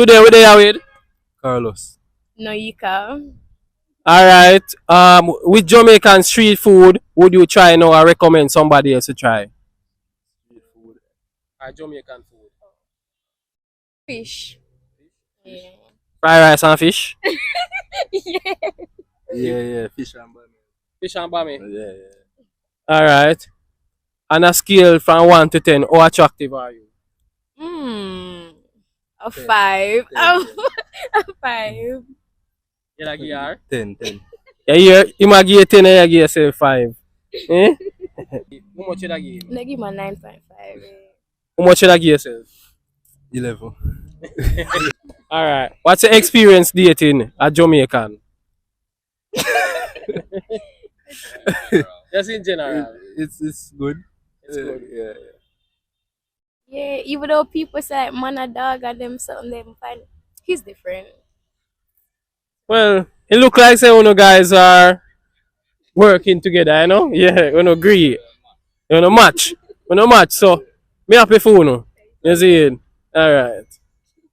Today we there with. Carlos. No, Yika. All right. With Jamaican street food, would you try now or recommend somebody else to try? Street food. Jamaican food. Fish. Yeah. Fried rice and fish. Yeah. Yeah, fish and bun. Fish and bami. Yeah. All right. On a scale from 1 to 10, how attractive are you? A 5. A 5. You like your? 10. Yeah, you might give 10 and you give yourself 5. Eh? How much you like give? I give my 9.5. How much you like give yourself? 11. All right. What's your experience dating a Jamaican? Just in general. It's good. It's good. Yeah. Yeah, even though people say like, man a dog and them something them find he's different. Well, it look like say you guys are working together, you know? Yeah, you agree. You match. You match. So me happy for you. You see it? All right.